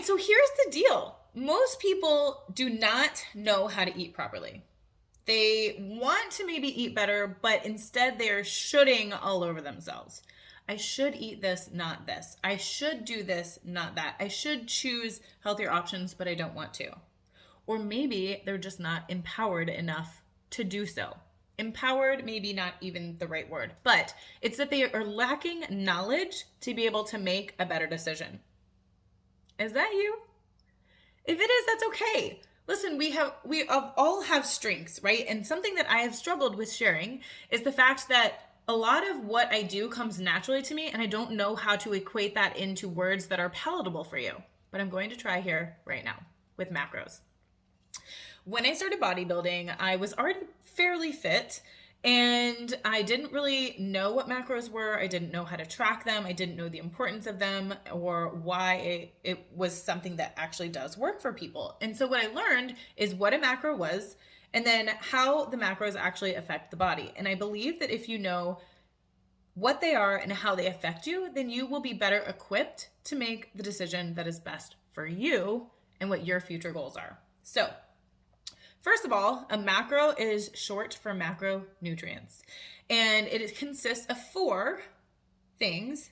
so here's the deal. Most people do not know how to eat properly. They want to maybe eat better, but instead they are shoulding all over themselves. I should eat this, not this. I should do this, not that. I should choose healthier options, but I don't want to. Or maybe they're just not empowered enough to do so. Empowered, maybe not even the right word, but it's that they are lacking knowledge to be able to make a better decision. Is that you? If it is, that's okay. Listen, we all have strengths, right? And something that I have struggled with sharing is the fact that a lot of what I do comes naturally to me, and I don't know how to equate that into words that are palatable for you. But I'm going to try here right now with macros. When I started bodybuilding, I was already fairly fit, and I didn't really know what macros were. I didn't know how to track them. I didn't know the importance of them or why it was something that actually does work for people. And so what I learned is what a macro was and then how the macros actually affect the body. And I believe that if you know what they are and how they affect you, then you will be better equipped to make the decision that is best for you and what your future goals are. So, first of all, a macro is short for macronutrients, and it consists of four things,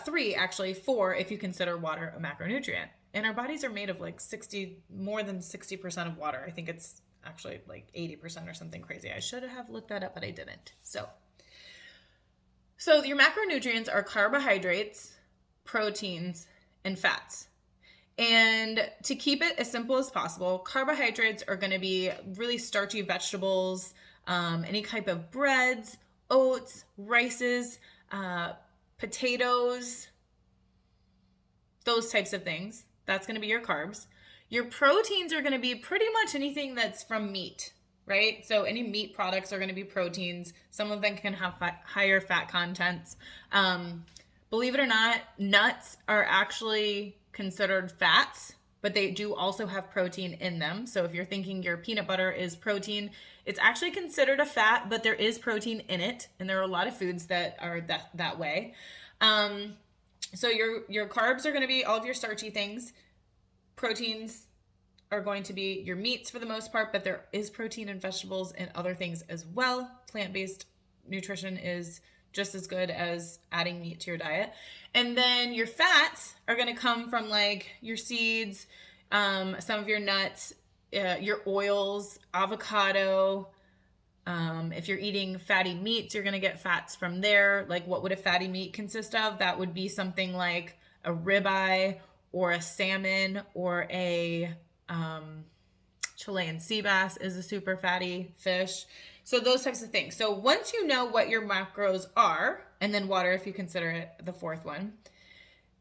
three actually, four if you consider water a macronutrient. And our bodies are made of like more than 60% of water. I think it's actually like 80% or something crazy. I should have looked that up, but I didn't. So your macronutrients are carbohydrates, proteins, and fats. And to keep it as simple as possible, carbohydrates are going to be really starchy vegetables, any type of breads, oats, rices, potatoes, those types of things. That's going to be your carbs. Your proteins are going to be pretty much anything that's from meat, right? So any meat products are going to be proteins. Some of them can have higher fat contents. Believe it or not, nuts are actually considered fats, but they do also have protein in them. So if you're thinking your peanut butter is protein, it's actually considered a fat, but there is protein in it. And there are a lot of foods that are that way. So your carbs are going to be all of your starchy things. Proteins are going to be your meats for the most part, but there is protein in vegetables and other things as well. Plant-based nutrition is just as good as adding meat to your diet. And then your fats are going to come from like your seeds, some of your nuts, your oils, avocado. If you're eating fatty meats, you're going to get fats from there. Like what would a fatty meat consist of? That would be something like a ribeye or a salmon or a Chilean sea bass is a super fatty fish. So those types of things. So once you know what your macros are, and then water if you consider it the fourth one,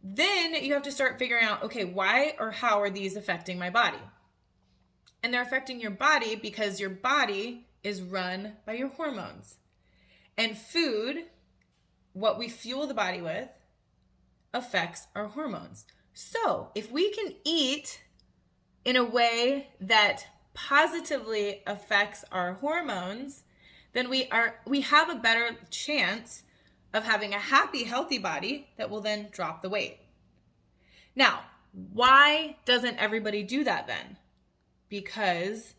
then you have to start figuring out, okay, why or how are these affecting my body? And they're affecting your body because your body is run by your hormones. And food, what we fuel the body with, affects our hormones. So if we can eat in a way that positively affects our hormones, then we have a better chance of having a happy, healthy body that will then drop the weight. Now, why doesn't everybody do that then? Because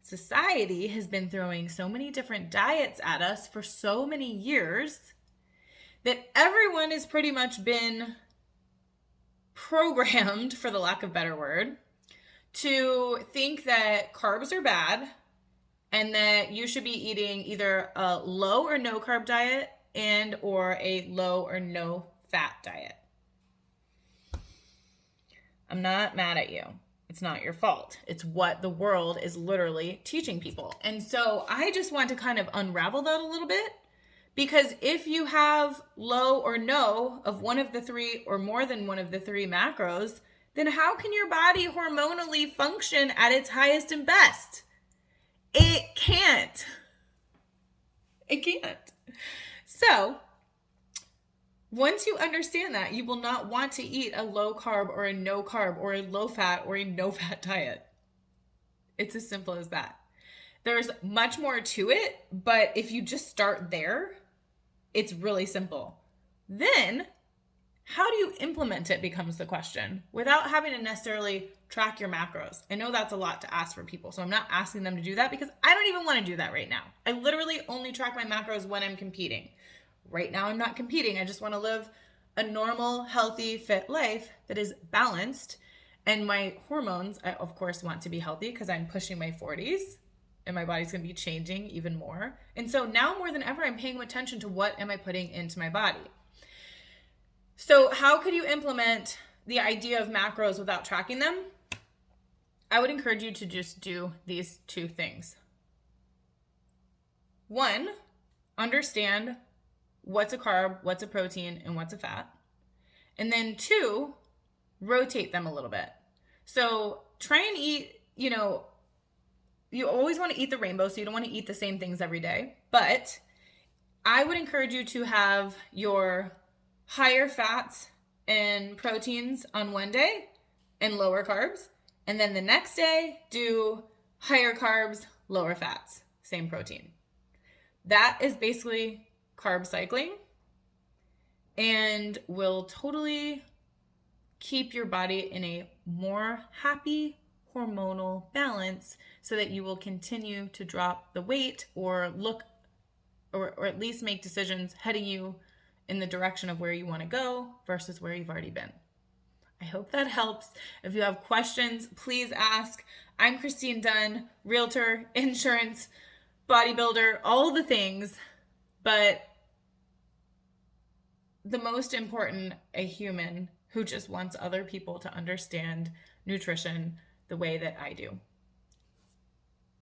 society has been throwing so many different diets at us for so many years that everyone has pretty much been programmed, for the lack of a better word, to think that carbs are bad and that you should be eating either a low or no carb diet and or a low or no fat diet. I'm not mad at you. It's not your fault. It's what the world is literally teaching people. And so I just want to kind of unravel that a little bit, because if you have low or no of one of the three or more than one of the three macros, then how can your body hormonally function at its highest and best? It can't. It can't. So once you understand that, you will not want to eat a low carb or a no carb or a low fat or a no fat diet. It's as simple as that. There's much more to it, but if you just start there, it's really simple. Then, How do you implement it becomes the question without having to necessarily track your macros. I know that's a lot to ask for people, so I'm not asking them to do that because I don't even want to do that right now. I literally only track my macros when I'm competing. Right now, I'm not competing. I just want to live a normal, healthy, fit life that is balanced. And my hormones, I of course want to be healthy because I'm pushing my 40s and my body's going to be changing even more. And so now more than ever, I'm paying attention to what am I putting into my body. So how could you implement the idea of macros without tracking them? I would encourage you to just do these two things. One, understand what's a carb, what's a protein, and what's a fat. And then two, rotate them a little bit. So try and eat, you always want to eat the rainbow, so you don't want to eat the same things every day. But I would encourage you to have your higher fats and proteins on one day and lower carbs. And then the next day, do higher carbs, lower fats, same protein. That is basically carb cycling and will totally keep your body in a more happy hormonal balance so that you will continue to drop the weight or look or at least make decisions heading you in the direction of where you want to go versus where you've already been. I hope that helps. If you have questions, please ask. I'm Christine Dunn, realtor, insurance, bodybuilder, all the things, but the most important, a human who just wants other people to understand nutrition the way that I do.